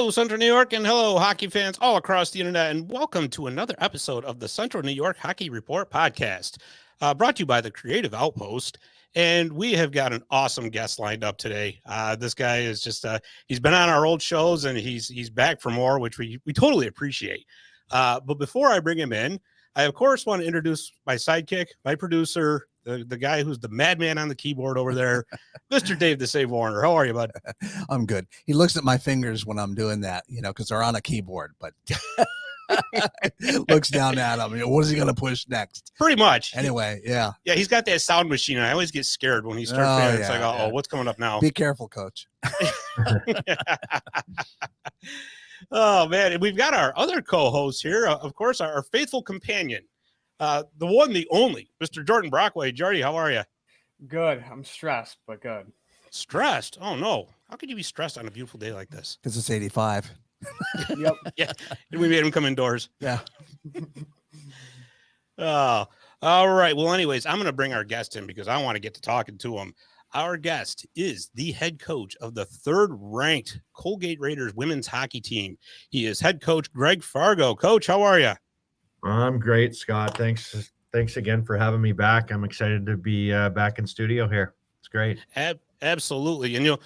Hello, Central New York, and hello, hockey fans all across the internet, and welcome to another episode of the Central New York Hockey Report podcast, brought to you by the Creative Outpost. And we have got an awesome guest lined up today. This guy is just—he's been on our old shows, and he's back for more, which we totally appreciate. But before I bring him in, I of course want to introduce my sidekick, my producer, the guy who's the madman on the keyboard over there, Mr. Dave the Save Warner. How are you, bud? I'm good. He looks at my fingers when I'm doing that, because they're on a keyboard, but looks down at him. What is he going to push next? Pretty much. Anyway, yeah. Yeah, he's got that sound machine. I always get scared when he starts playing. It's like, oh, what's coming up now? Be careful, coach. Oh, man. And we've got our other co-host here, of course, our faithful companion, the one, the only, Mr. Jordan Brockway. Jordy, how are you? Good. I'm stressed, but good. Stressed? Oh, no. How could you be stressed on a beautiful day like this? Because it's 85. Yep. Yeah. And we made him come indoors. Yeah. Oh, all right. Well, anyways, I'm going to bring our guest in because I want to get to talking to him. Our guest is the head coach of the third-ranked Colgate Raiders women's hockey team. He is head coach Greg Fargo. Coach, how are you? I'm great, Scott. Thanks again for having me back. I'm excited to be back in studio here. It's great. Absolutely. And,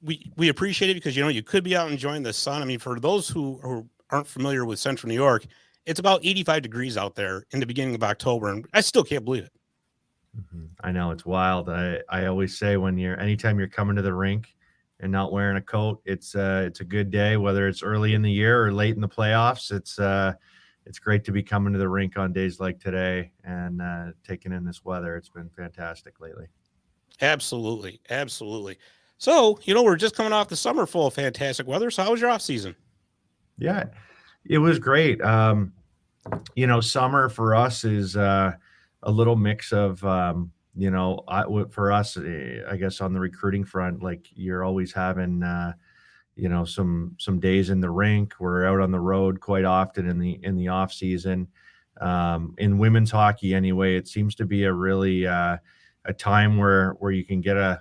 we appreciate it because, you could be out enjoying the sun. I mean, for those who aren't familiar with Central New York, it's about 85 degrees out there in the beginning of October, and I still can't believe it. Mm-hmm. I know, it's wild. I always say anytime you're coming to the rink and not wearing a coat, it's a good day, whether it's early in the year or late in the playoffs. It's great to be coming to the rink on days like today and taking in this weather. It's been fantastic lately. Absolutely. Absolutely. So, we're just coming off the summer full of fantastic weather. So how was your off season? Yeah, it was great. Summer for us is a little mix of, for us, I guess on the recruiting front, like you're always having, some days in the rink. We're out on the road quite often in the off season. In women's hockey, anyway, it seems to be a really a time where you can get out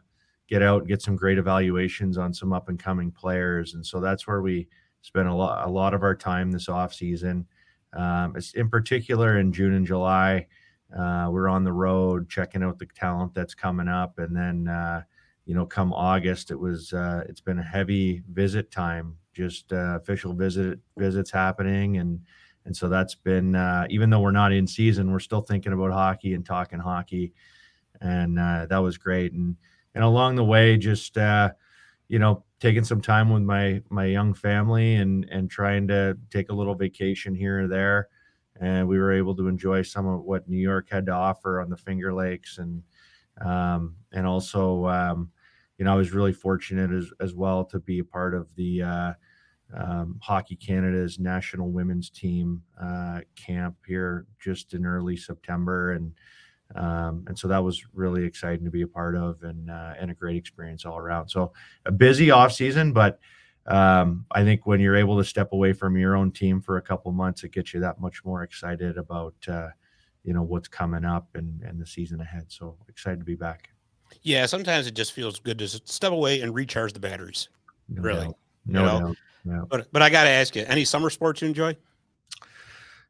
and get some great evaluations on some up and coming players, and so that's where we spend a lot of our time this off season. In particular, in June and July, we're on the road checking out the talent that's coming up, and then come August, it's been a heavy visit time, just official visits happening, and so that's been even though we're not in season, we're still thinking about hockey and talking hockey, and that was great, and along the way, just taking some time with my young family and trying to take a little vacation here or there. And we were able to enjoy some of what New York had to offer on the Finger Lakes. And also, I was really fortunate as well to be a part of the Hockey Canada's national women's team camp here just in early September. And so that was really exciting to be a part of and a great experience all around. So a busy off season, but I think when you're able to step away from your own team for a couple months, it gets you that much more excited about, what's coming up and the season ahead. So excited to be back. Yeah. Sometimes it just feels good to step away and recharge the batteries. Really. No. But I got to ask you, any summer sports you enjoy?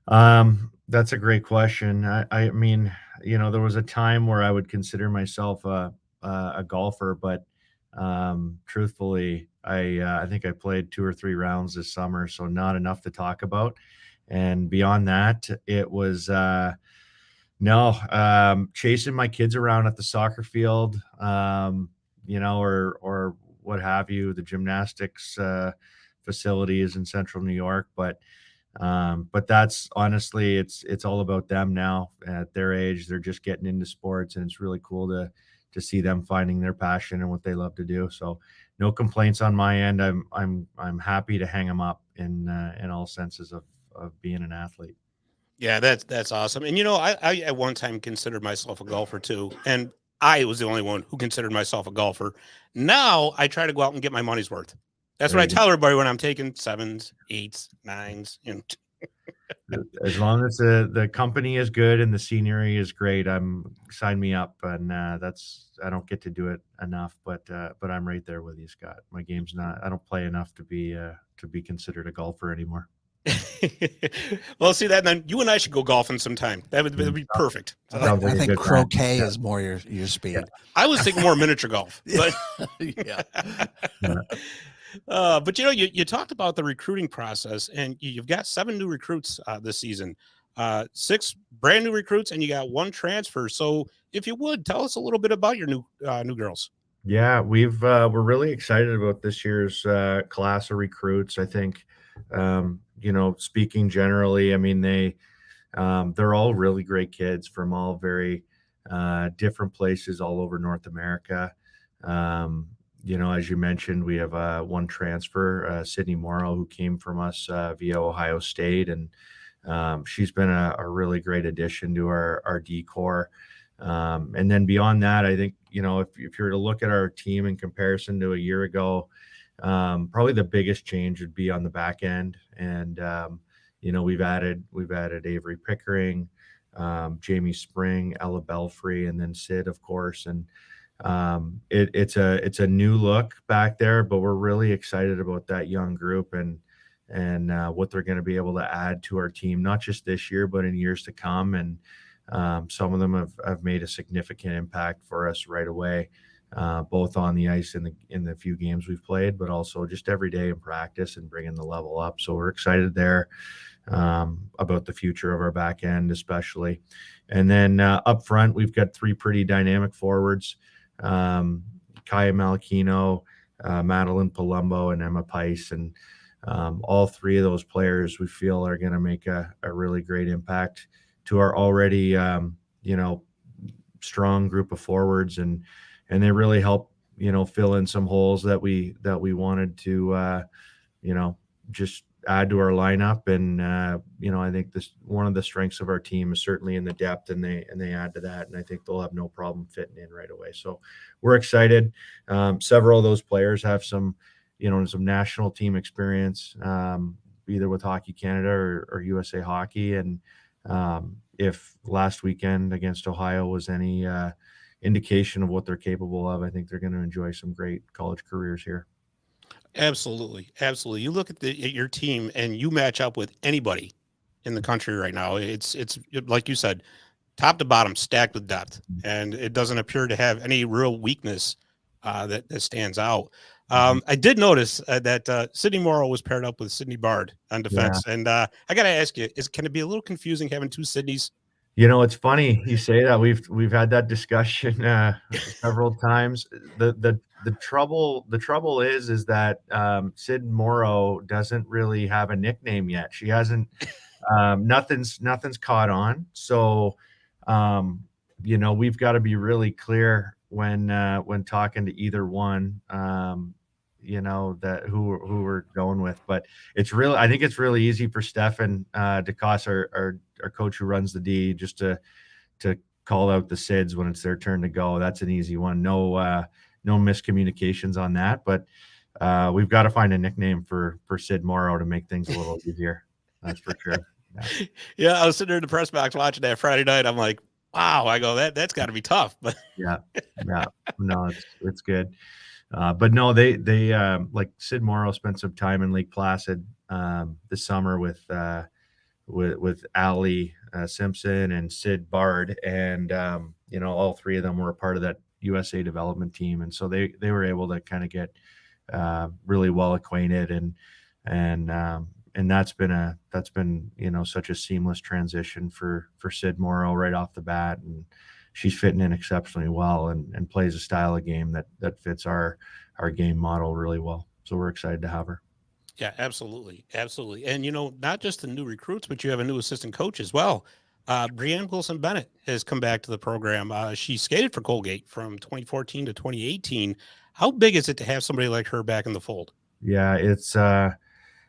That's a great question. I mean, there was a time where I would consider myself a golfer, but truthfully, I think I played 2 or 3 rounds this summer, so not enough to talk about. And beyond that, it was chasing my kids around at the soccer field, or what have you, the gymnastics facilities in Central New York, but that's honestly, it's all about them now. At their age, they're just getting into sports, and it's really cool to see them finding their passion and what they love to do. So no complaints on my end. I'm happy to hang them up in all senses of being an athlete. Yeah, that's awesome. And I at one time considered myself a golfer too, and I was the only one who considered myself a golfer. Now I try to go out and get my money's worth. That's what I tell everybody when I'm taking 7s, 8s, 9s. as long as the company is good and the scenery is great, sign me up. And I don't get to do it enough, but I'm right there with you, Scott. My game's not. I don't play enough to be considered a golfer anymore. Well, see that, then you and I should go golfing sometime. That'd be perfect. I Sounds think, like I a think good plan. croquet Yeah. is more your speed. I was thinking more miniature golf, but Yeah. but you talked about the recruiting process, and you've got 7 new recruits this season, 6 brand new recruits, and you got 1 transfer. So, if you would tell us a little bit about your new girls. Yeah, we're really excited about this year's class of recruits. I think, speaking generally, I mean they're all really great kids from all very different places all over North America. As you mentioned, we have 1 transfer, Sydney Morrow, who came from us via Ohio State, and she's been a really great addition to our D core. And then beyond that, I think, if you were to look at our team in comparison to a year ago, probably the biggest change would be on the back end. And, we've added Avery Pickering, Jamie Spring, Ella Belfry, and then Sid, of course. And it's a new look back there, but we're really excited about that young group and what they're going to be able to add to our team, not just this year, but in years to come. And some of them have made a significant impact for us right away, both on the ice in the few games we've played, but also just every day in practice and bringing the level up. So we're excited there about the future of our back end, especially. And then up front, we've got 3 pretty dynamic forwards, Kaya Malachino, Madeline Palumbo, and Emma Pice. And all 3 of those players we feel are going to make a really great impact to our already, strong group of forwards, and they really help, fill in some holes that we wanted to, just add to our lineup. And, I think one of the strengths of our team is certainly in the depth, and they add to that. And I think they'll have no problem fitting in right away. So we're excited. Several of those players have some national team experience, either with Hockey Canada or USA Hockey. And, if last weekend against Ohio was any indication of what they're capable of, I think they're going to enjoy some great college careers here. Absolutely. You look at your team, and you match up with anybody in the country right now. It's like you said, top to bottom, stacked with depth, and it doesn't appear to have any real weakness that stands out. I did notice that Sydney Morrow was paired up with Sydney Bard on defense, and I got to ask you, can it be a little confusing having 2 Sydneys? It's funny you say that. We've had that discussion several times. The trouble is that Sid Morrow doesn't really have a nickname yet. She hasn't. Nothing's caught on. So we've got to be really clear when talking to either one, that who we're going with. But I think it's really easy for Stefan DeCoste, our coach who runs the D, just to call out the Sids when it's their turn to go. That's an easy one. No miscommunications on that. But we've got to find a nickname for Sid Morrow to make things a little easier. That's for sure. Yeah, I was sitting there in the press box watching that Friday night. I'm like, wow. I go, that's got to be tough. But yeah, no, it's good. But no, they like Sid Morrow spent some time in Lake Placid this summer with Allie Simpson and Sid Bard, and all 3 of them were a part of that USA development team, and so they were able to kind of get really well acquainted, and that's been such a seamless transition for Sid Morrow right off the bat, and she's fitting in exceptionally well and plays a style of game that fits our game model really well. So we're excited to have her. yeah, absolutely. And not just the new recruits, but you have a new assistant coach as well. Brianne Wilson Bennett has come back to the program. She skated for Colgate from 2014 to 2018. How big is it to have somebody like her back in the fold? Yeah, it's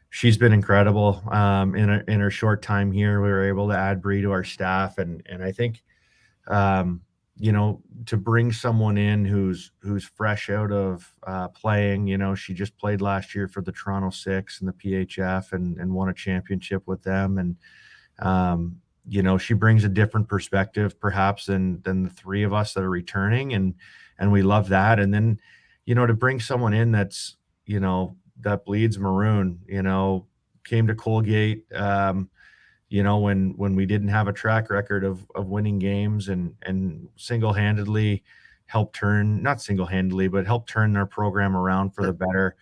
she's been incredible. In her short time here, we were able to add Brie to our staff, and I think to bring someone in who's fresh out of playing, she just played last year for the Toronto Six and the PHF and won a championship with them. And She brings a different perspective perhaps than the three of us that are returning, and we love that. And then, to bring someone in that's, that bleeds maroon, came to Colgate, when we didn't have a track record of winning games, and single-handedly not single-handedly, but helped turn their program around for the better,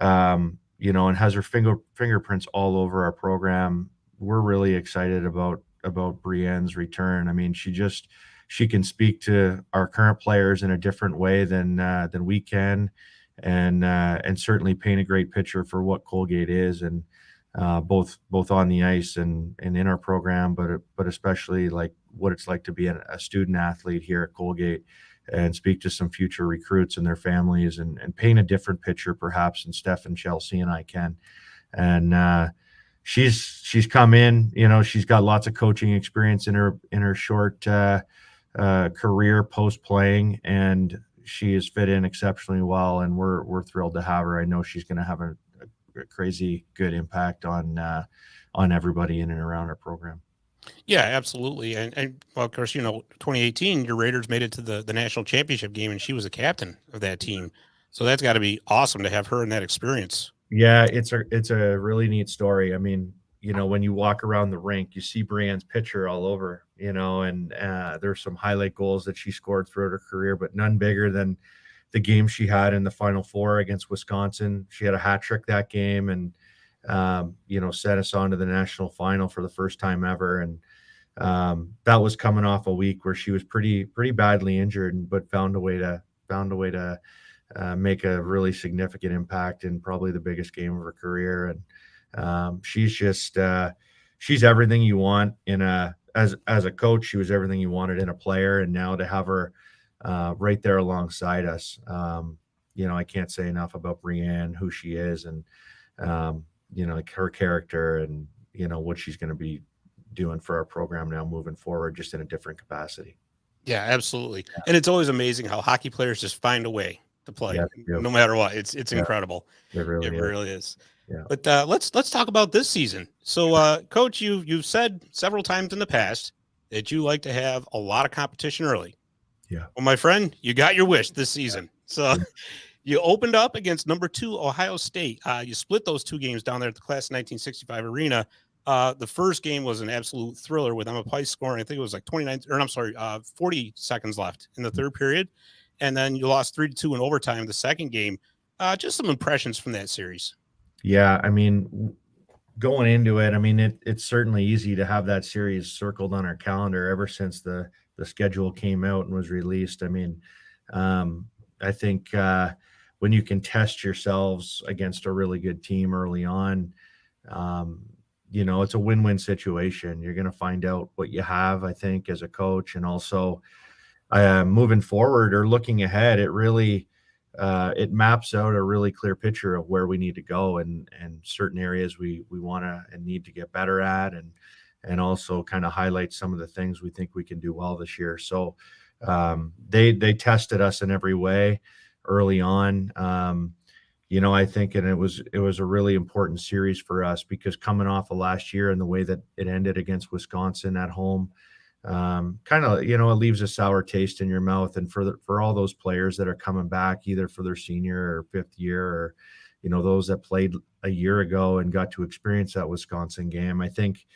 and has her fingerprints all over our program. We're really excited about Brienne's return. I mean, she can speak to our current players in a different way than we can, and certainly paint a great picture for what Colgate is, and both on the ice and in our program, but especially like what it's like to be a student athlete here at Colgate, and speak to some future recruits and their families, and paint a different picture perhaps than Steph and Chelsea and I can. And she's come in, she's got lots of coaching experience in her short career post playing, and she has fit in exceptionally well, and we're thrilled to have her. I know she's going to have a crazy good impact on everybody in and around our program. Yeah, absolutely. And well, of course, 2018, your Raiders made it to the national championship game, and she was a captain of that team. So that's got to be awesome to have her in that experience. Yeah, it's a really neat story. I mean, when you walk around the rink, you see Brienne's picture all over, and there's some highlight goals that she scored throughout her career, but none bigger than the game she had in the Final Four against Wisconsin. She had a hat trick that game, and sent us on to the national final for the first time ever. And that was coming off a week where she was pretty badly injured, but found a way to make a really significant impact in probably the biggest game of her career. And she's everything you want as a coach. She was everything you wanted in a player, and now to have her right there alongside us, I can't say enough about Brienne, who she is, and like her character, and what she's going to be doing for our program now moving forward, just in a different capacity. Yeah, absolutely. Yeah. And it's always amazing how hockey players just find a way to play, no matter what. It's incredible. It really is. Yeah. But let's talk about this season. So, Coach, you've said several times in the past that you like to have a lot of competition early. Yeah. Well, my friend, you got your wish this season. So you opened up against number 2 Ohio State. You split those 2 games down there at the Class of 1965 arena. The first game was an absolute thriller with Emma Pice scoring. I think it was like 40 seconds left in the third period. And then you lost 3-2 in overtime the second game. Just some impressions from that series. Yeah, I mean, going into it, I mean, it's certainly easy to have that series circled on our calendar ever since the schedule came out and was released. I mean, I think when you can test yourselves against a really good team early on, it's a win-win situation. You're going to find out what you have, I think, as a coach, and also moving forward or looking ahead, it really it maps out a really clear picture of where we need to go, and certain areas we want to and need to get better at, and also kind of highlight some of the things we think we can do well this year. So they tested us in every way early on. I think, and it was a really important series for us, because coming off of last year and the way that it ended against Wisconsin at home, kind of, it leaves a sour taste in your mouth. And for all those players that are coming back, either for their senior or fifth year, or, those that played a year ago and got to experience that Wisconsin game, I think,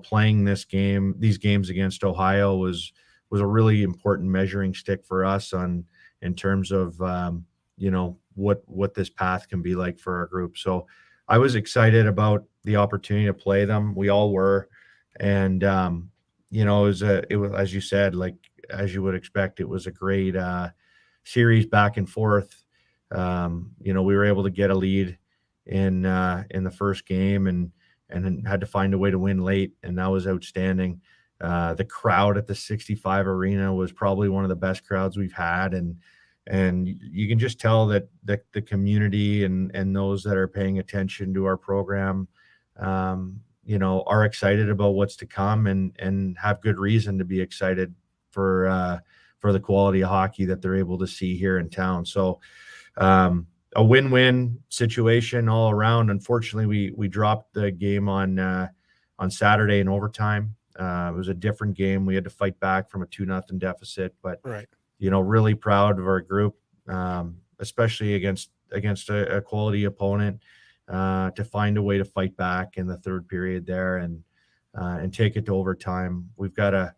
playing these games against Ohio was a really important measuring stick for us in terms of, what this path can be like for our group. So I was excited about the opportunity to play them. We all were. And, it was, as you said, like, as you would expect, it was a great series back and forth. We were able to get a lead in the first game, and had to find a way to win late, and that was outstanding. The crowd at the 65 arena was probably one of the best crowds we've had, and you can just tell that the community and those that are paying attention to our program, are excited about what's to come, and have good reason to be excited for the quality of hockey that they're able to see here in town. So a win-win situation all around. Unfortunately, we dropped the game on on Saturday in overtime. It was a different game. We had to fight back from a 2-0 deficit, but Right. really proud of our group, especially against a quality opponent, to find a way to fight back in the third period there and take it to overtime. We've got to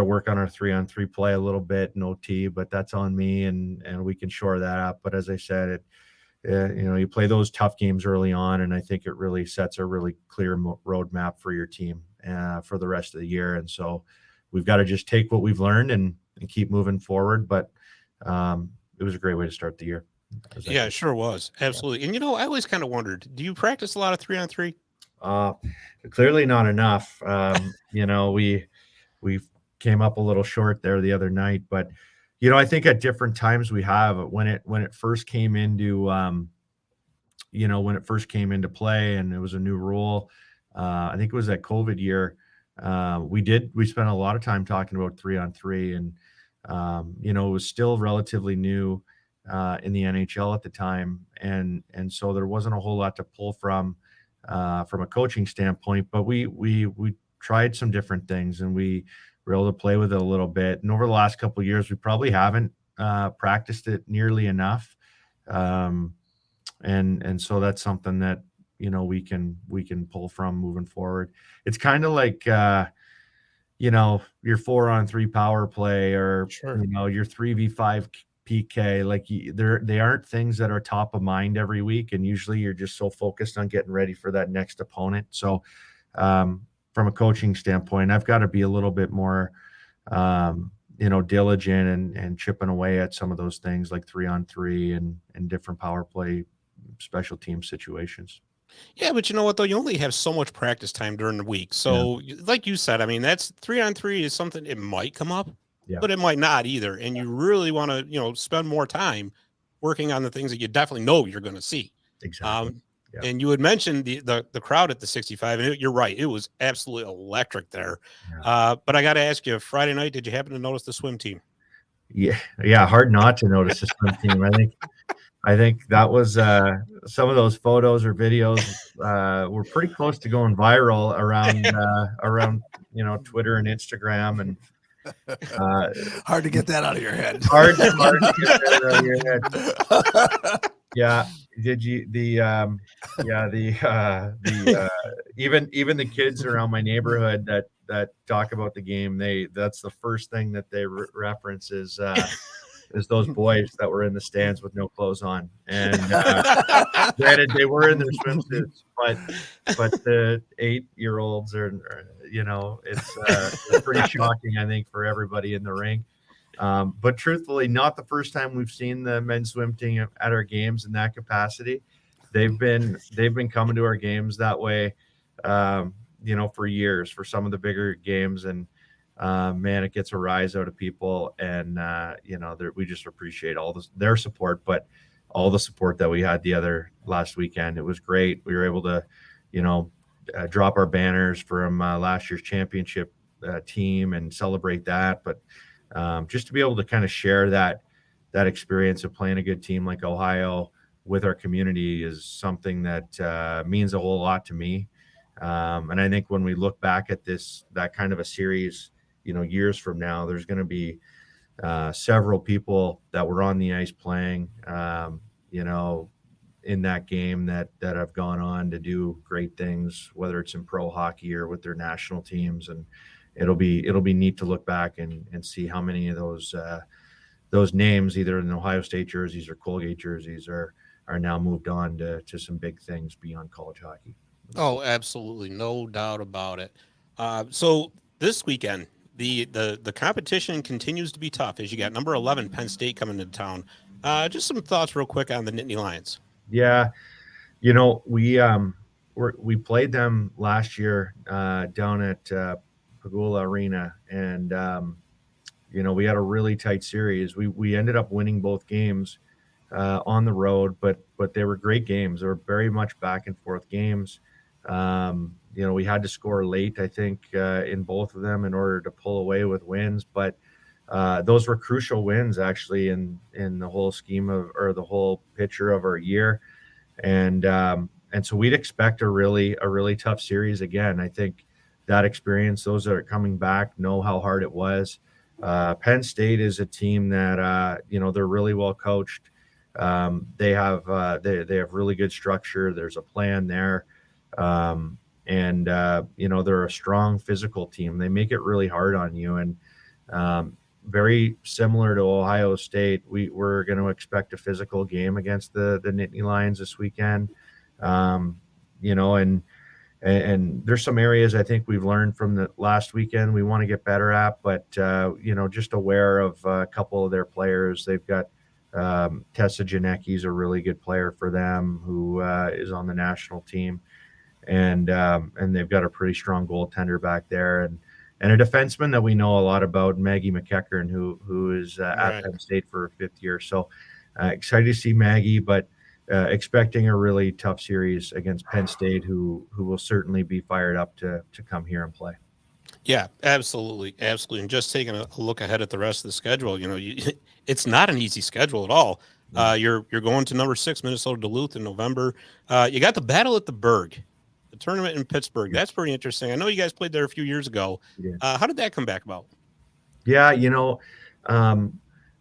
work on our 3-on-3 play a little bit in OT, but that's on me, and we can shore that up. But as I said, you play those tough games early on, and I think it really sets a really clear roadmap for your team for the rest of the year. And so we've got to just take what we've learned and keep moving forward. But it was a great way to start the year. Yeah, it sure was. Absolutely. And, I always kind of wondered, do you practice a lot of 3-on-3? Clearly not enough. We came up a little short there the other night, but I think at different times we have. When it first came into play and it was a new rule, I think it was that COVID year, we spent a lot of time talking about 3-on-3, and it was still relatively new in the NHL at the time, and so there wasn't a whole lot to pull from a coaching standpoint. But we tried some different things, and we were able to play with it a little bit. And over the last couple of years, we probably haven't practiced it nearly enough, and so that's something that we can pull from moving forward. It's kind of like your 4-on-3 power play, or Sure. your 3v5 PK. Like they aren't things that are top of mind every week, and usually you're just so focused on getting ready for that next opponent. So from a coaching standpoint, I've got to be a little bit more diligent and chipping away at some of those things like 3-on-3 and different power play special team situations. Yeah, but you know what, though? You only have so much practice time during the week. So like you said, I mean, that's 3-on-3 is something, it might come up, but it might not either. And you really want to, spend more time working on the things that you definitely know you're going to see. Exactly. And you had mentioned the crowd at the 65, and you're right. It was absolutely electric there. But I got to ask you, Friday night, did you happen to notice the swim team? Yeah. Hard not to notice the swim team. I think that was some of those photos or videos were pretty close to going viral around Twitter and Instagram, and hard to get that out of your head. Hard to get that out of your head. Yeah. Did you even the kids around my neighborhood that talk about the game, that's the first thing that they reference is those boys that were in the stands with no clothes on. And granted, they were in their swimsuits, but the 8-year-olds are, it's pretty shocking, I think, for everybody in the rink. But truthfully, not the first time we've seen the men's swim team at our games in that capacity. They've been coming to our games that way, for years, for some of the bigger games, and man, it gets a rise out of people, and we just appreciate all their support, but all the support that we had last weekend. It was great. We were able to, drop our banners from last year's championship team and celebrate that, but just to be able to kind of share that experience of playing a good team like Ohio with our community is something that means a whole lot to me. And I think when we look back at that kind of a series, years from now, there's going to be several people that were on the ice playing, in that game that have gone on to do great things, whether it's in pro hockey or with their national teams. And it'll be neat to look back and see how many of those names, either in Ohio State jerseys or Colgate jerseys, are now moved on to some big things beyond college hockey. Oh, absolutely. No doubt about it. So this weekend, the competition continues to be tough as you got number 11 Penn State coming into town. Just some thoughts real quick on the Nittany Lions. Yeah. We played them last year down at Pagula Arena, and we had a really tight series. We ended up winning both games on the road, but they were great games. They were very much back and forth games. We had to score late, I think, in both of them in order to pull away with wins. But those were crucial wins, actually, in the whole scheme of, or the whole picture of our year. And so we'd expect a really tough series again. I think that experience, those that are coming back know how hard it was. Penn State is a team that they're really well coached. They have really good structure. There's a plan there, and they're a strong physical team. They make it really hard on you, and very similar to Ohio State, we're going to expect a physical game against the Nittany Lions this weekend. And there's some areas I think we've learned from the last weekend we want to get better at, but just aware of a couple of their players. They've got Tessa Janecki's a really good player for them, who is on the national team, and they've got a pretty strong goaltender back there, and a defenseman that we know a lot about, Maggie McEachern, who is at Penn State for a 5th year. So excited to see Maggie, but expecting a really tough series against Penn State, who will certainly be fired up to come here and play. Yeah, absolutely. And just taking a look ahead at the rest of the schedule, it's not an easy schedule at all. You're going to number 6 Minnesota Duluth in November. You got the Battle at the Berg, the tournament in Pittsburgh. That's pretty interesting. I know you guys played there a few years ago. How did that come back about? Yeah,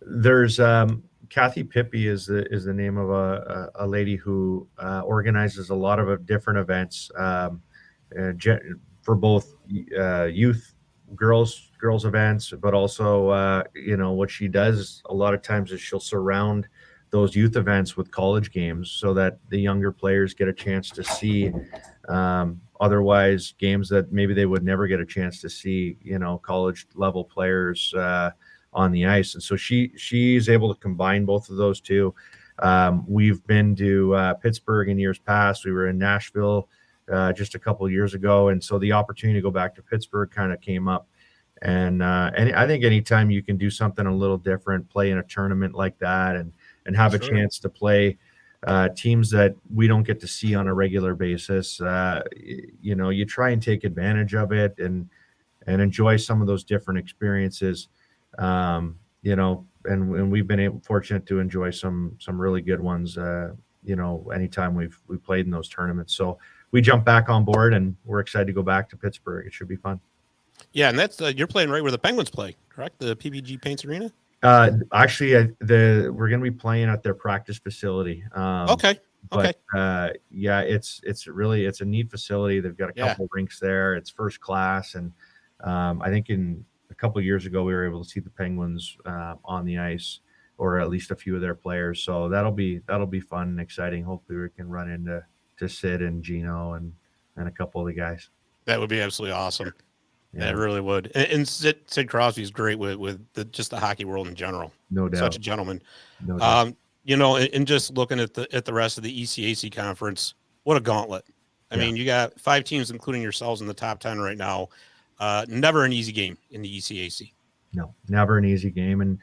there's Kathy Pippi is the name of a lady who organizes a lot of different events for both youth girls events, but also what she does a lot of times is she'll surround those youth events with college games so that the younger players get a chance to see otherwise games that maybe they would never get a chance to see, college level players on the ice. And so she's able to combine both of those two. We've been to Pittsburgh in years past. We were in Nashville just a couple of years ago, and so the opportunity to go back to Pittsburgh kind of came up. And I think anytime you can do something a little different, play in a tournament like that, and have a chance to play teams that we don't get to see on a regular basis, you try and take advantage of it and enjoy some of those different experiences. And we've been fortunate to enjoy some really good ones, anytime we've played in those tournaments. So we jump back on board, and we're excited to go back to Pittsburgh. It should be fun. Yeah, and that's you're playing right where the Penguins play, correct? The PPG Paints Arena. Actually, we're going to be playing at their practice facility. Okay. But it's a neat facility. They've got a couple of rinks there. It's first class, and I think a couple of years ago we were able to see the Penguins on the ice, or at least a few of their players. So that'll be fun and exciting. Hopefully we can run into Sid and Gino and a couple of the guys. That would be absolutely awesome. Yeah, it really would. And Sid Crosby is great with just the hockey world in general. No doubt. Such a gentleman. No doubt. And just looking at the rest of the ECAC conference, what a gauntlet. I mean, you got 5 teams, including yourselves, in the top 10 right now. Never an easy game in the ECAC. No, never an easy game.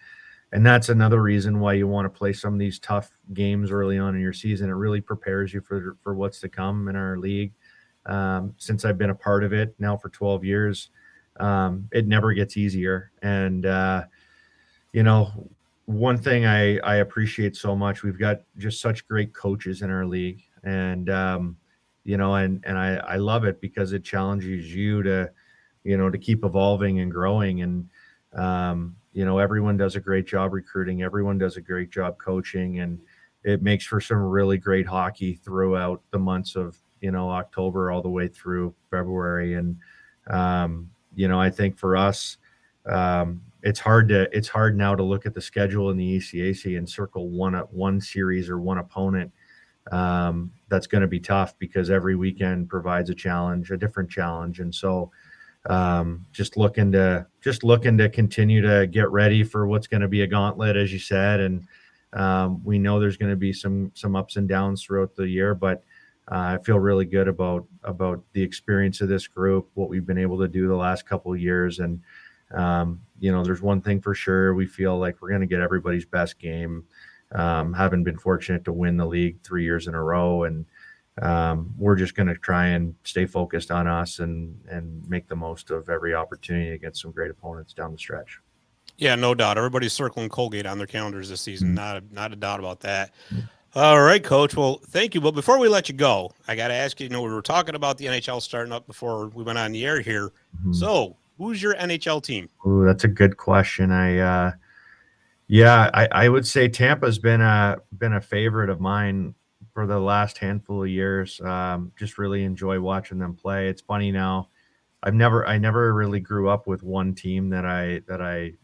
And that's another reason why you want to play some of these tough games early on in your season. It really prepares you for what's to come in our league. Since I've been a part of it now for 12 years, it never gets easier. And, one thing I appreciate so much, we've got just such great coaches in our league. And, I love it because it challenges you to keep evolving and growing. And, everyone does a great job recruiting. Everyone does a great job coaching, and it makes for some really great hockey throughout the months of, October all the way through February. And, I think for us, it's hard now to look at the schedule in the ECAC and circle one series or one opponent. That's going to be tough because every weekend provides a different challenge. And so, just looking to continue to get ready for what's going to be a gauntlet, as you said. And, we know there's going to be some ups and downs throughout the year, but I feel really good about the experience of this group, what we've been able to do the last couple of years. And, there's one thing for sure. We feel like we're going to get everybody's best game, having been fortunate to win the league 3 years in a row. And we're just going to try and stay focused on us and make the most of every opportunity against some great opponents down the stretch. Yeah, no doubt. Everybody's circling Colgate on their calendars this season. Not a doubt about that. All right, Coach. Well, thank you. But before we let you go, I got to ask you, we were talking about the NHL starting up before we went on the air here. Mhm. So who's your NHL team? Ooh, that's a good question. I would say Tampa's been a favorite of mine for the last handful of years. Just really enjoy watching them play. It's funny now. I never really grew up with one team that I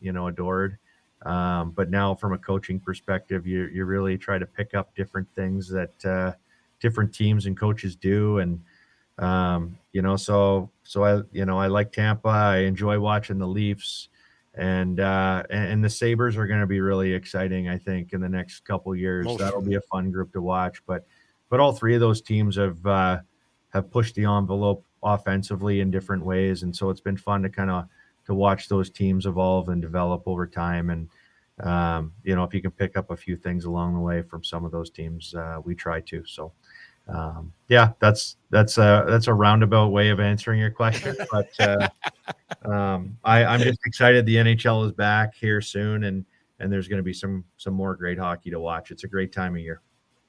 adored. But now from a coaching perspective, you really try to pick up different things that different teams and coaches do. And I like Tampa. I enjoy watching the Leafs, and the Sabres are going to be really exciting, I think, in the next couple years. That'll be a fun group to watch. But all three of those teams have pushed the envelope offensively in different ways, and so it's been fun to watch those teams evolve and develop over time. And if you can pick up a few things along the way from some of those teams, we try to. So that's a roundabout way of answering your question, but I'm just excited the NHL is back here soon, and there's going to be some more great hockey to watch. It's a great time of year.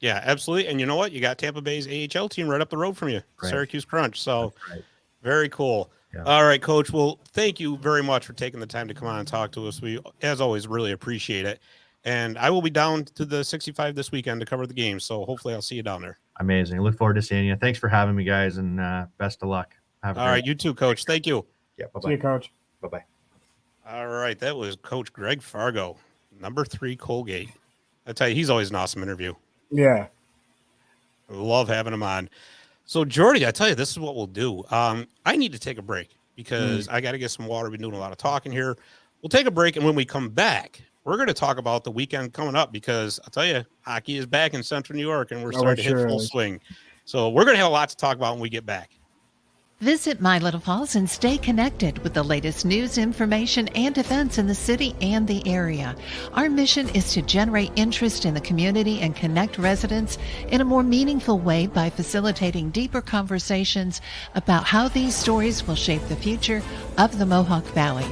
Yeah, absolutely. And you know what? You got Tampa Bay's AHL team right up the road from you, Right. Syracuse Crunch. So Right. Very cool. Yeah. All right, Coach. Well, thank you very much for taking the time to come on and talk to us. We, as always, really appreciate it. And I will be down to the 65 this weekend to cover the game. So hopefully I'll see you down there. Amazing. Look forward to seeing you. Thanks for having me, guys, and best of luck. All right, you too, Coach. Thank you. Yeah, bye-bye. See you, Coach. Bye-bye. All right, that was Coach Greg Fargo, number 3 Colgate. I tell you, he's always an awesome interview. Yeah. I love having him on. So, Jordy, I tell you, this is what we'll do. I need to take a break because I got to get some water. We've been doing a lot of talking here. We'll take a break, and when we come back, we're going to talk about the weekend coming up because I'll tell you, hockey is back in Central New York, and we're starting to hit full swing. So we're going to have a lot to talk about when we get back. Visit My Little Falls and stay connected with the latest news, information, and events in the city and the area. Our mission is to generate interest in the community and connect residents in a more meaningful way by facilitating deeper conversations about how these stories will shape the future of the Mohawk Valley.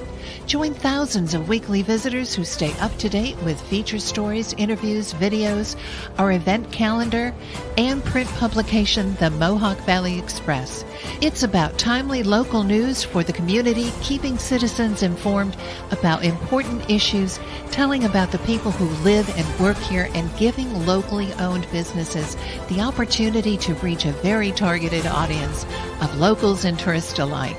Join thousands of weekly visitors who stay up to date with feature stories, interviews, videos, our event calendar, and print publication, The Mohawk Valley Express. It's about timely local news for the community, keeping citizens informed about important issues, telling about the people who live and work here, and giving locally owned businesses the opportunity to reach a very targeted audience of locals and tourists alike.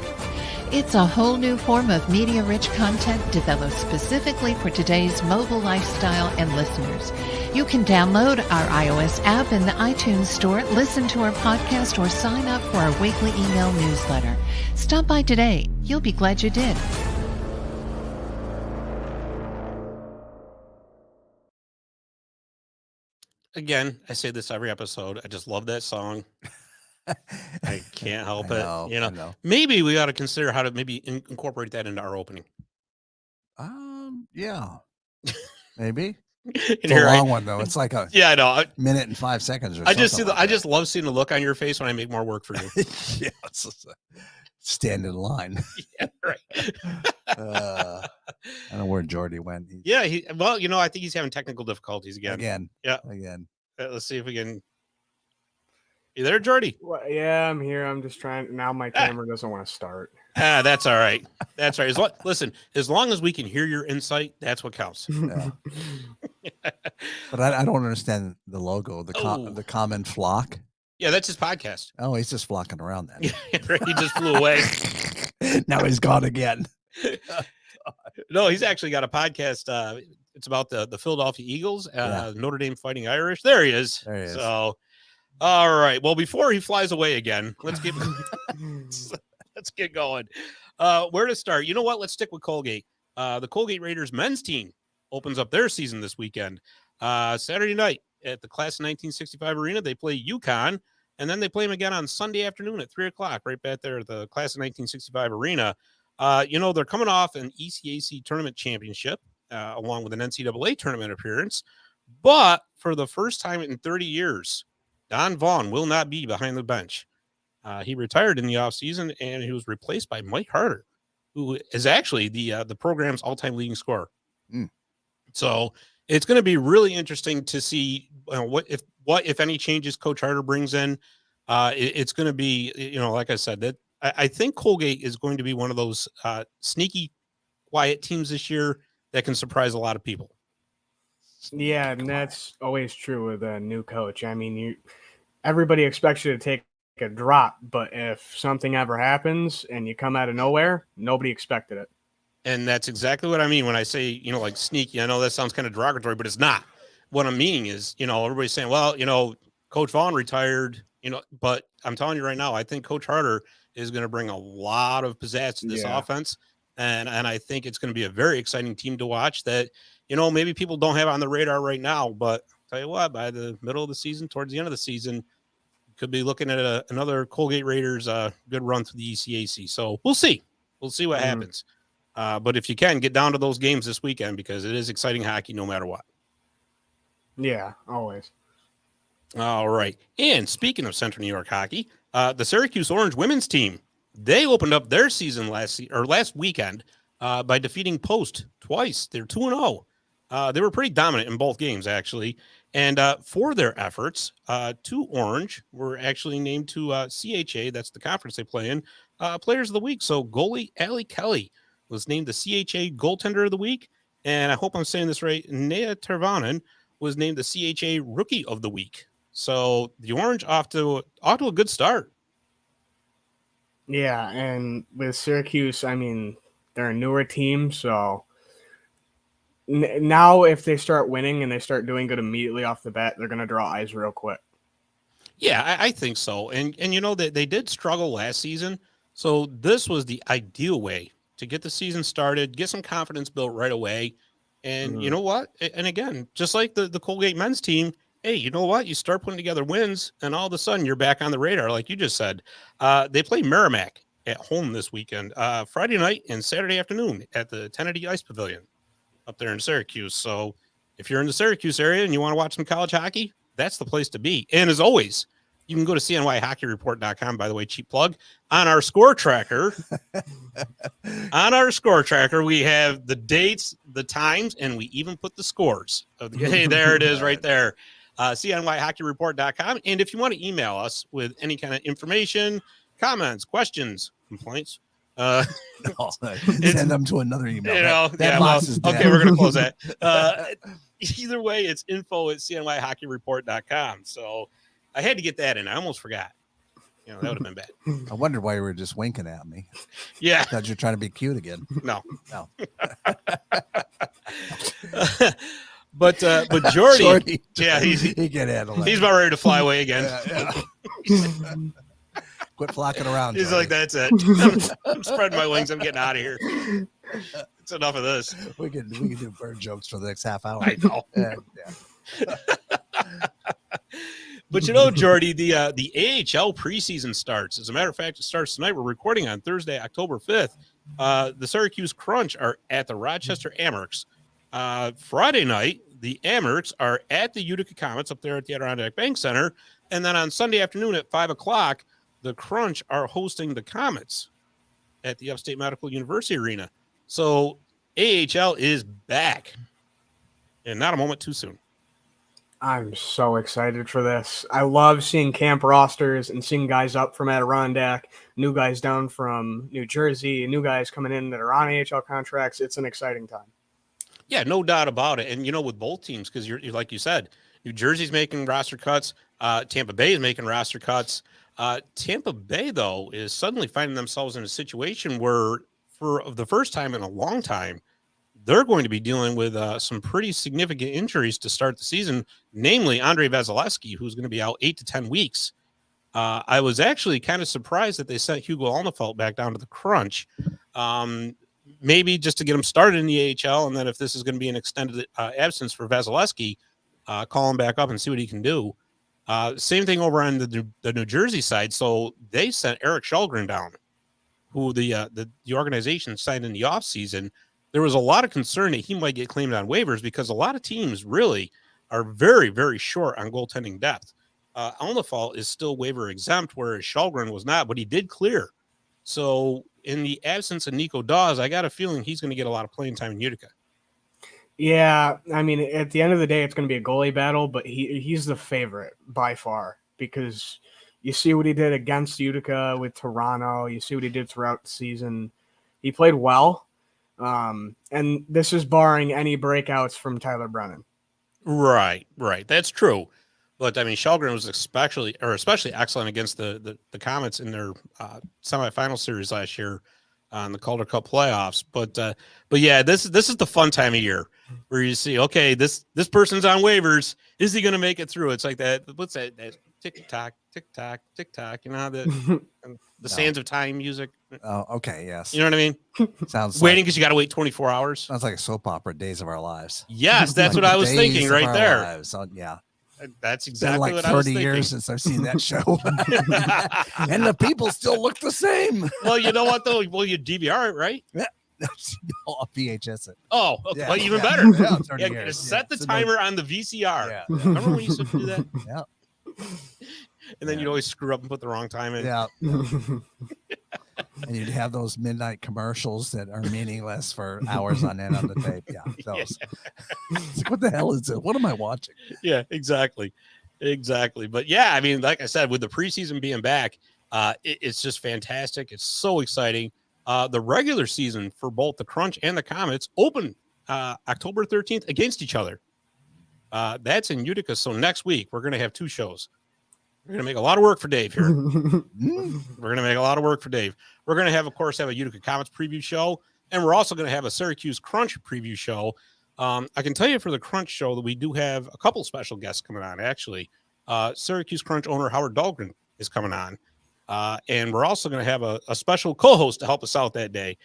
It's a whole new form of media-rich content developed specifically for today's mobile lifestyle and listeners. You can download our iOS app in the iTunes Store, listen to our podcast, or sign up for our weekly email newsletter. Stop by today. You'll be glad you did. Again, I say this every episode. I just love that song. I can't help it. I know. Maybe we ought to consider how to maybe incorporate that into our opening. Yeah, maybe. And It's a here long one though. It's like a I know. minute and 5 seconds or I something. just see like I just love seeing the look on your face when I make more work for you. yeah, it's just stand in line. Yeah, right. I don't know where Jordy went. Yeah, I think he's having technical difficulties again. Again. Let's see if we can. You there, Jordy? Well, yeah, I'm here. I'm just trying. Now my camera doesn't want to start. That's all right. That's right. Listen, as long as we can hear your insight, that's what counts. Yeah. But I don't understand the logo, the common flock. Yeah, that's his podcast. Oh, he's just flocking around then. He just flew away. Now he's gone again. No, he's actually got a podcast. It's about the Philadelphia Eagles, Yeah. Notre Dame Fighting Irish. There he is. There he is. So, all right. Well, before he flies away again, let's get let's get going. Where to start? You know what? Let's stick with Colgate. The Colgate Raiders men's team opens up their season this weekend. Saturday night at the Class of 1965 Arena. They play UConn, and then they play them again on Sunday afternoon at 3:00, right back there at the Class of 1965 Arena. They're coming off an ECAC tournament championship, along with an NCAA tournament appearance. But for the first time in 30 years, Don Vaughn will not be behind the bench. He retired in the offseason, and he was replaced by Mike Harder, who is actually the program's all-time leading scorer. So it's going to be really interesting to see what if what, if any, changes Coach Harder brings in. It's going to be, like I said, that I think Colgate is going to be one of those sneaky, quiet teams this year that can surprise a lot of people. Yeah, and that's always true with a new coach. I mean, everybody expects you to take a drop, but if something ever happens and you come out of nowhere, nobody expected it. And that's exactly what I mean when I say, like sneaky. I know that sounds kind of derogatory, but it's not. What I'm meaning is, everybody's saying, well, Coach Vaughn retired, but I'm telling you right now, I think Coach Harder is going to bring a lot of pizzazz to this offense. And I think it's going to be a very exciting team to watch that, maybe people don't have on the radar right now, but I'll tell you what, by the middle of the season, towards the end of the season, could be looking at another Colgate Raiders good run through the ECAC. So we'll see. We'll see what happens. But if you can, get down to those games this weekend because it is exciting hockey no matter what. Yeah, always. All right. And speaking of Central New York hockey, the Syracuse Orange women's team, they opened up their season last weekend by defeating Post twice. They're 2-0. They were pretty dominant in both games, actually. And for their efforts, 2 Orange were actually named to CHA, that's the conference they play in, Players of the Week. So goalie Allie Kelly was named the CHA Goaltender of the Week. And I hope I'm saying this right, Nea Tervanen was named the CHA Rookie of the Week. So the Orange off to a good start. Yeah, and with Syracuse, I mean, they're a newer team, so now if they start winning and they start doing good immediately off the bat, they're going to draw eyes real quick. Yeah, I think so. And they did struggle last season. So this was the ideal way to get the season started, get some confidence built right away. And you know what? And again, just like the Colgate men's team, hey, you know what? You start putting together wins and all of a sudden you're back on the radar. Like you just said, they play Merrimack at home this weekend, Friday night and Saturday afternoon at the Tennessee Ice Pavilion up there in Syracuse. So if you're in the Syracuse area and you want to watch some college hockey, that's the place to be. And as always, you can go to CNYHockeyReport.com, by the way, cheap plug, on our score tracker. On our score tracker, we have the dates, the times, and we even put the scores. Hey, there it is right there. CNYHockeyReport.com. And if you want to email us with any kind of information, comments, questions, complaints, send them to another email. Okay, we're going to close that. Either way, it's info@CNYHockeyReport.com. So I had to get that in. I almost forgot. That would have been bad. I wondered why you were just winking at me. Yeah. Because you're trying to be cute again. No. But Jordy, yeah, he can handle it. He's about ready to fly away again. Yeah. Quit flocking around. He's like, that's it. I'm spreading my wings. I'm getting out of here. It's enough of this. We can do bird jokes for the next half hour. I know. Yeah. But Jordy, the AHL preseason starts. As a matter of fact, it starts tonight. We're recording on Thursday, October 5th. The Syracuse Crunch are at the Rochester Amherst. Friday night, the Amherst are at the Utica Comets up there at the Adirondack Bank Center. And then on Sunday afternoon at 5 o'clock, the Crunch are hosting the Comets at the Upstate Medical University Arena. So AHL is back. And not a moment too soon. I'm so excited for this. I love seeing camp rosters and seeing guys up from Adirondack, new guys down from New Jersey, new guys coming in that are on AHL contracts. It's an exciting time. Yeah, no doubt about it. And, with both teams, because you're like you said, New Jersey's making roster cuts. Tampa Bay is making roster cuts. Tampa Bay, though, is suddenly finding themselves in a situation where, for the first time in a long time, they're going to be dealing with some pretty significant injuries to start the season, namely Andrei Vasilevsky, who's going to be out 8 to 10 weeks. I was actually kind of surprised that they sent Hugo Alnefelt back down to the Crunch, maybe just to get him started in the AHL, and then if this is going to be an extended absence for Vasilevsky, call him back up and see what he can do. Same thing over on the New Jersey side. So they sent Eric Shulgren down, who the organization signed in the offseason. There was a lot of concern that he might get claimed on waivers because a lot of teams really are very, very short on goaltending depth. Alnefelt is still waiver exempt, whereas Shulgren was not, but he did clear. So in the absence of Nico Dawes, I got a feeling he's going to get a lot of playing time in Utica. Yeah, I mean, at the end of the day, it's going to be a goalie battle, but he's the favorite by far because you see what he did against Utica with Toronto. You see what he did throughout the season. He played well, and this is barring any breakouts from Tyler Brennan. Right. That's true. But I mean, Shelgren was especially excellent against the Comets in their semifinal series last year on the Calder Cup playoffs. But yeah, this is the fun time of year where you see, okay, this person's on waivers. Is he going to make it through? It's like that. What's that tick tock, tick tock, tick tock? You know how the Sands of Time music. Oh, okay, yes. You know what I mean? Sounds Waiting like, because you got to wait 24 hours. sounds like a soap opera, Days of Our Lives. Yes, that's Like what I was Days thinking of right Our there. Lives. Yeah. That's It's been exactly like what I was 30 thinking. years since I've seen that show. And the people still look the same. Well, you know what though? Well, you DVR it, right? I'll VHS it. Oh, okay. Yeah, well, even yeah. better. Yeah, 30 Yeah, years. set the So timer on the VCR. Yeah. Remember when you used to do that? Yeah. And then you'd always screw up and put the wrong time in. Yeah. And you'd have those midnight commercials that are meaningless for hours on end on the tape. Yeah. Those. It's like, what the hell is it? What am I watching? Yeah, exactly. But yeah, I mean, like I said, with the preseason being back, it's just fantastic. It's so exciting. The regular season for both the Crunch and the Comets open October 13th against each other. That's in Utica. So next week, we're going to have two shows. We're going to make a lot of work for Dave here. We're going to make a lot of work for Dave. We're going to have, of course, a Utica Comets preview show. And we're also going to have a Syracuse Crunch preview show. I can tell you for the Crunch show that we do have a couple special guests coming on, actually. Syracuse Crunch owner Howard Dahlgren is coming on. And we're also going to have a special co-host to help us out that day.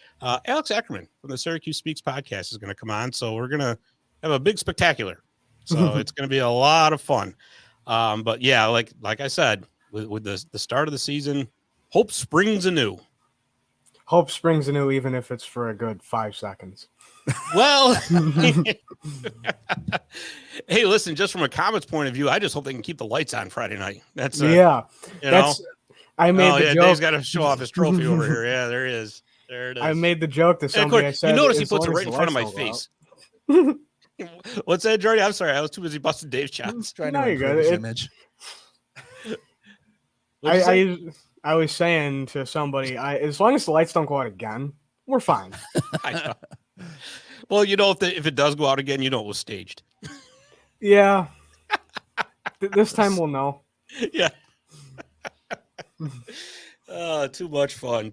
Alex Ackerman from the Syracuse Speaks podcast is going to come on. So we're going to have a big spectacular. So it's going to be a lot of fun. But yeah, like I said, with the start of the season, hope springs anew. Hope springs anew, even if it's for a good 5 seconds. Well, hey, listen, just from a Comets point of view, I just hope they can keep the lights on Friday night. That's yeah. I made the joke. Dave's got to show off his trophy over here. Yeah, there he is. There it is. I made the joke to somebody. I said, you notice he puts it right in front of my face. What's that, Jordy? I'm sorry. I was too busy busting Dave's chops. Trying to improve his image. I was saying to somebody, as long as the lights don't go out again, we're fine. Well, if it does go out again, it was staged. Yeah. This time we'll know. Yeah. Too much fun.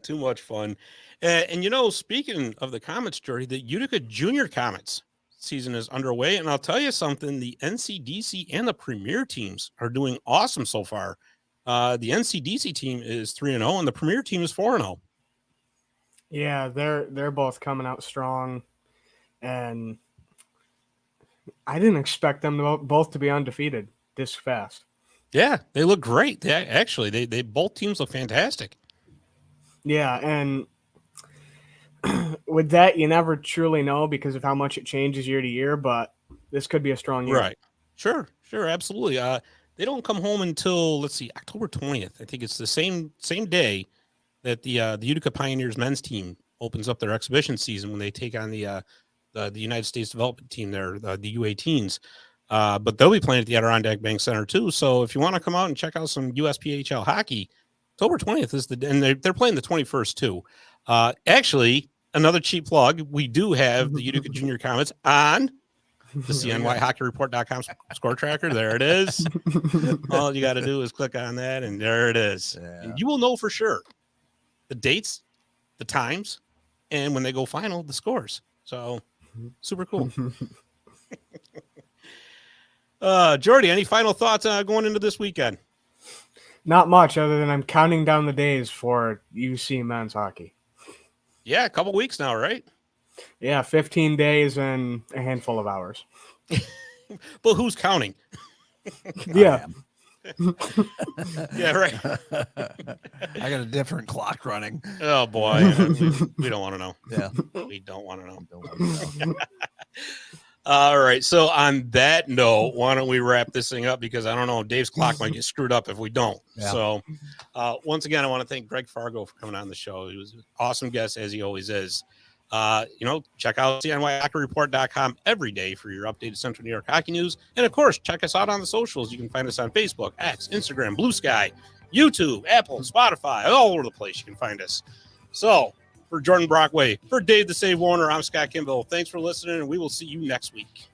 And speaking of the Comets, Jordy, the Utica Junior Comets season is underway. And I'll tell you something, the NCDC and the Premier teams are doing awesome so far. The NCDC team is 3-0 and the Premier team is 4-0. Yeah, they're both coming out strong. And I didn't expect them both to be undefeated this fast. Yeah, they look great. They both teams look fantastic. Yeah, and with that, you never truly know because of how much it changes year to year, but this could be a strong year. Right. Sure, absolutely. They don't come home until, October 20th. I think it's the same day that the Utica Pioneers men's team opens up their exhibition season when they take on the United States Development Team there, the U18s. But they'll be playing at the Adirondack Bank Center too. So if you want to come out and check out some USPHL hockey, October 20th is and they're playing the 21st too. Actually, another cheap plug. We do have the Utica Junior Comets on the CNYHockeyReport.com score tracker. There it is. All you got to do is click on that, and there it is. Yeah. You will know for sure the dates, the times, and when they go final, the scores. So super cool. Jordy, any final thoughts going into this weekend? Not much, other than I'm counting down the days for UC men's hockey. Yeah, a couple weeks now, right? Yeah, 15 days and a handful of hours. But who's counting? Yeah. Yeah, right. I got a different clock running. Oh, boy. We don't want to know. Yeah. We don't want to know. All right. So on that note, why don't we wrap this thing up? Because I don't know, Dave's clock might get screwed up if we don't. Yeah. So once again, I want to thank Greg Fargo for coming on the show. He was an awesome guest, as he always is. Check out CNYHockeyReport.com every day for your updated Central New York hockey news. And of course, check us out on the socials. You can find us on Facebook, X, Instagram, Blue Sky, YouTube, Apple, Spotify, all over the place. You can find us. So for Jordan Brockway, for Dave the Save Warner, I'm Scott Kimball. Thanks for listening, and we will see you next week.